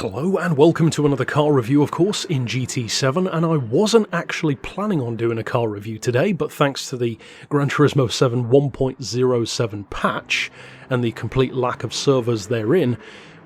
Hello and welcome to another car review, of course, in GT7, and I wasn't actually planning on doing a car review today, but thanks to the Gran Turismo 7 1.07 patch and the complete lack of servers therein,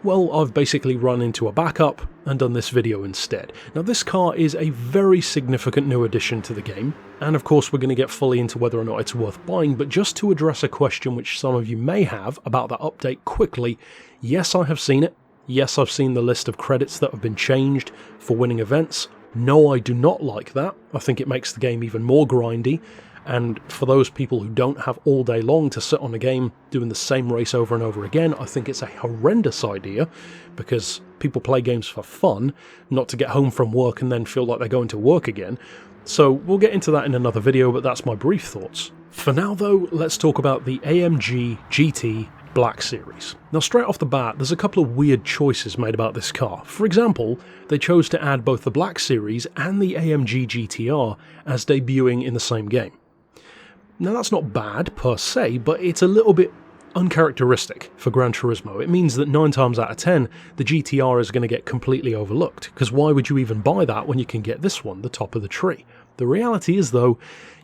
well, I've basically run into a backup and done this video instead. Now, this car is a very significant new addition to the game, and of course we're going to get fully into whether or not it's worth buying, but just to address a question which some of you may have about that update quickly, yes, I have seen it. Yes, I've seen the list of credits that have been changed for winning events. No, I do not like that. I think it makes the game even more grindy, and for those people who don't have all day long to sit on a game doing the same race over and over again, I think it's a horrendous idea, because people play games for fun, not to get home from work and then feel like they're going to work again. So we'll get into that in another video, but that's my brief thoughts. For now though, let's talk about the AMG GT Black Series. Now, straight off the bat, there's a couple of weird choices made about this car. For example, they chose to add both the Black Series and the AMG GTR as debuting in the same game. Now, that's not bad per se, but it's a little bit uncharacteristic for Gran Turismo. It means that 9 times out of 10, the GTR is going to get completely overlooked, because why would you even buy that when you can get this one, the top of the tree? The reality is, though,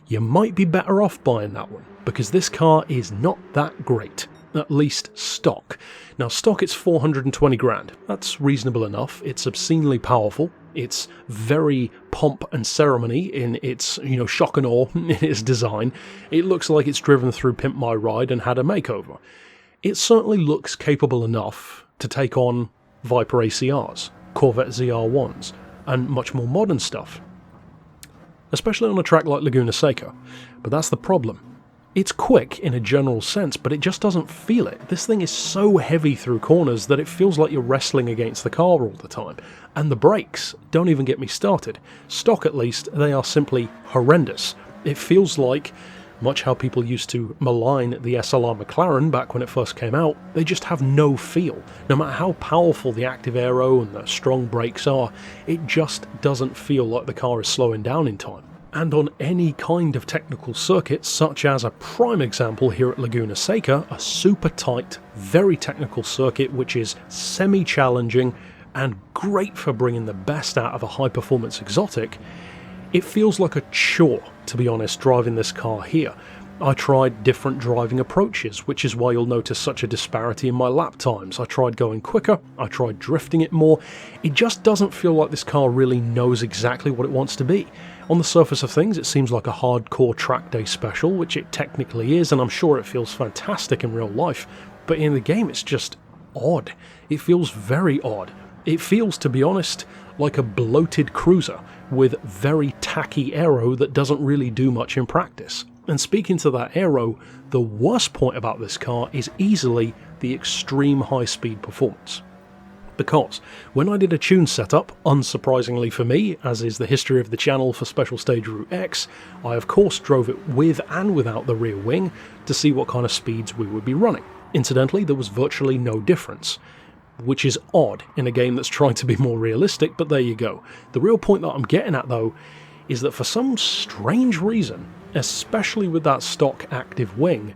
you might be better off buying that one, because this car is not that great. At least stock. Now, stock, it's 420 grand. That's reasonable enough. It's obscenely powerful. It's very pomp and ceremony in its, shock and awe in its design. It looks like it's driven through Pimp My Ride and had a makeover. It certainly looks capable enough to take on Viper ACRs, Corvette ZR1s, and much more modern stuff. Especially on a track like Laguna Seca. But that's the problem. It's quick in a general sense, but it just doesn't feel it. This thing is so heavy through corners that it feels like you're wrestling against the car all the time. And the brakes, don't even get me started. Stock at least, they are simply horrendous. It feels like, much how people used to malign the SLR McLaren back when it first came out, they just have no feel. No matter how powerful the active aero and the strong brakes are, it just doesn't feel like the car is slowing down in time. And on any kind of technical circuit, such as a prime example here at Laguna Seca, a super tight, very technical circuit which is semi-challenging and great for bringing the best out of a high-performance exotic, it feels like a chore, to be honest, driving this car here. I tried different driving approaches, which is why you'll notice such a disparity in my lap times. I tried going quicker, I tried drifting it more. It just doesn't feel like this car really knows exactly what it wants to be. On the surface of things, it seems like a hardcore track day special, which it technically is, and I'm sure it feels fantastic in real life, but in the game it's just odd. It feels very odd. It feels, to be honest, like a bloated cruiser with very tacky aero that doesn't really do much in practice. And speaking to that aero, the worst point about this car is easily the extreme high-speed performance. Because when I did a tune setup, unsurprisingly for me, as is the history of the channel for Special Stage Route X, I of course drove it with and without the rear wing to see what kind of speeds we would be running. Incidentally, there was virtually no difference, which is odd in a game that's trying to be more realistic, but there you go. The real point that I'm getting at, though, is that for some strange reason, especially with that stock active wing,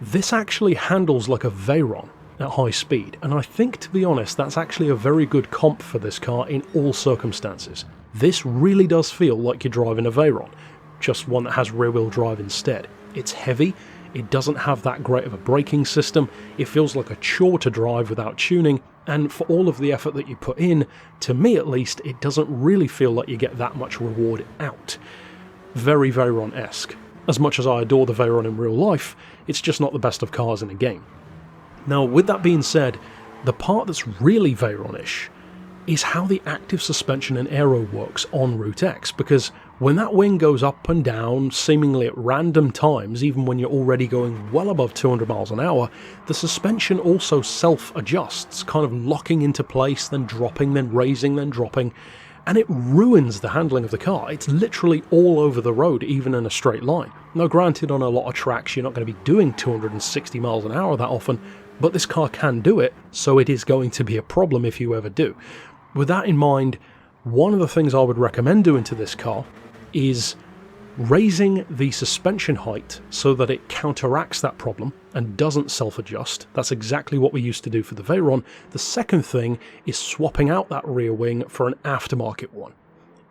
this actually handles like a Veyron at high speed, and I think, to be honest, that's actually a very good comp for this car in all circumstances. This really does feel like you're driving a Veyron, just one that has rear-wheel drive instead. It's heavy, it doesn't have that great of a braking system, it feels like a chore to drive without tuning, and for all of the effort that you put in, to me at least, it doesn't really feel like you get that much reward out. Very Veyron-esque. As much as I adore the Veyron in real life, it's just not the best of cars in a game. Now, with that being said, the part that's really Veyron-ish is how the active suspension and aero works on Route X, because when that wing goes up and down, seemingly at random times, even when you're already going well above 200 miles an hour, the suspension also self-adjusts, kind of locking into place, then dropping, then raising, then dropping, and it ruins the handling of the car. It's literally all over the road, even in a straight line. Now, granted, on a lot of tracks, you're not going to be doing 260 miles an hour that often, but this car can do it, so it is going to be a problem if you ever do. With that in mind, one of the things I would recommend doing to this car is Raising the suspension height so that it counteracts that problem and doesn't self-adjust, that's exactly what we used to do for the Veyron. The second thing is swapping out that rear wing for an aftermarket one,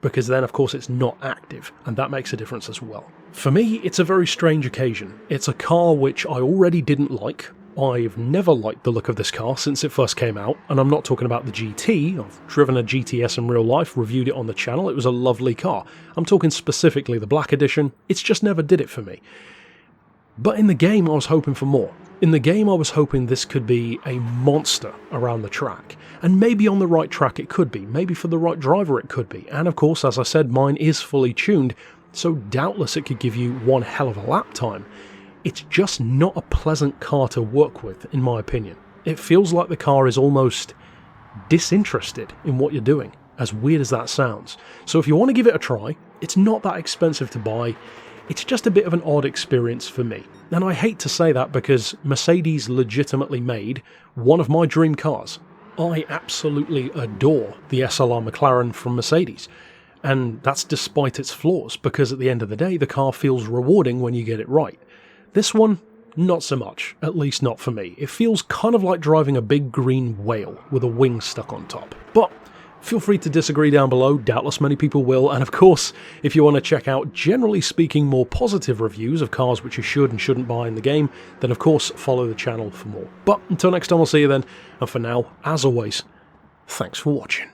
because then of course it's not active, and that makes a difference as well. For me, it's a very strange occasion. It's a car which I already didn't like. I've never liked the look of this car since it first came out, and I'm not talking about the GT. I've driven a GTS in real life, reviewed it on the channel, it was a lovely car. I'm talking specifically the Black Edition. It's just never did it for me. But in the game I was hoping for more. In the game I was hoping this could be a monster around the track, and maybe on the right track it could be, maybe for the right driver it could be, and of course, as I said, mine is fully tuned, so doubtless it could give you one hell of a lap time. It's just not a pleasant car to work with, in my opinion. It feels like the car is almost disinterested in what you're doing, as weird as that sounds. So if you want to give it a try, it's not that expensive to buy. It's just a bit of an odd experience for me. And I hate to say that because Mercedes legitimately made one of my dream cars. I absolutely adore the SLR McLaren from Mercedes. And that's despite its flaws, because at the end of the day, the car feels rewarding when you get it right. This one, not so much, at least not for me. It feels kind of like driving a big green whale with a wing stuck on top. But feel free to disagree down below, doubtless many people will, and of course, if you want to check out, generally speaking, more positive reviews of cars which you should and shouldn't buy in the game, then of course follow the channel for more. But until next time, I'll see you then, and for now, as always, thanks for watching.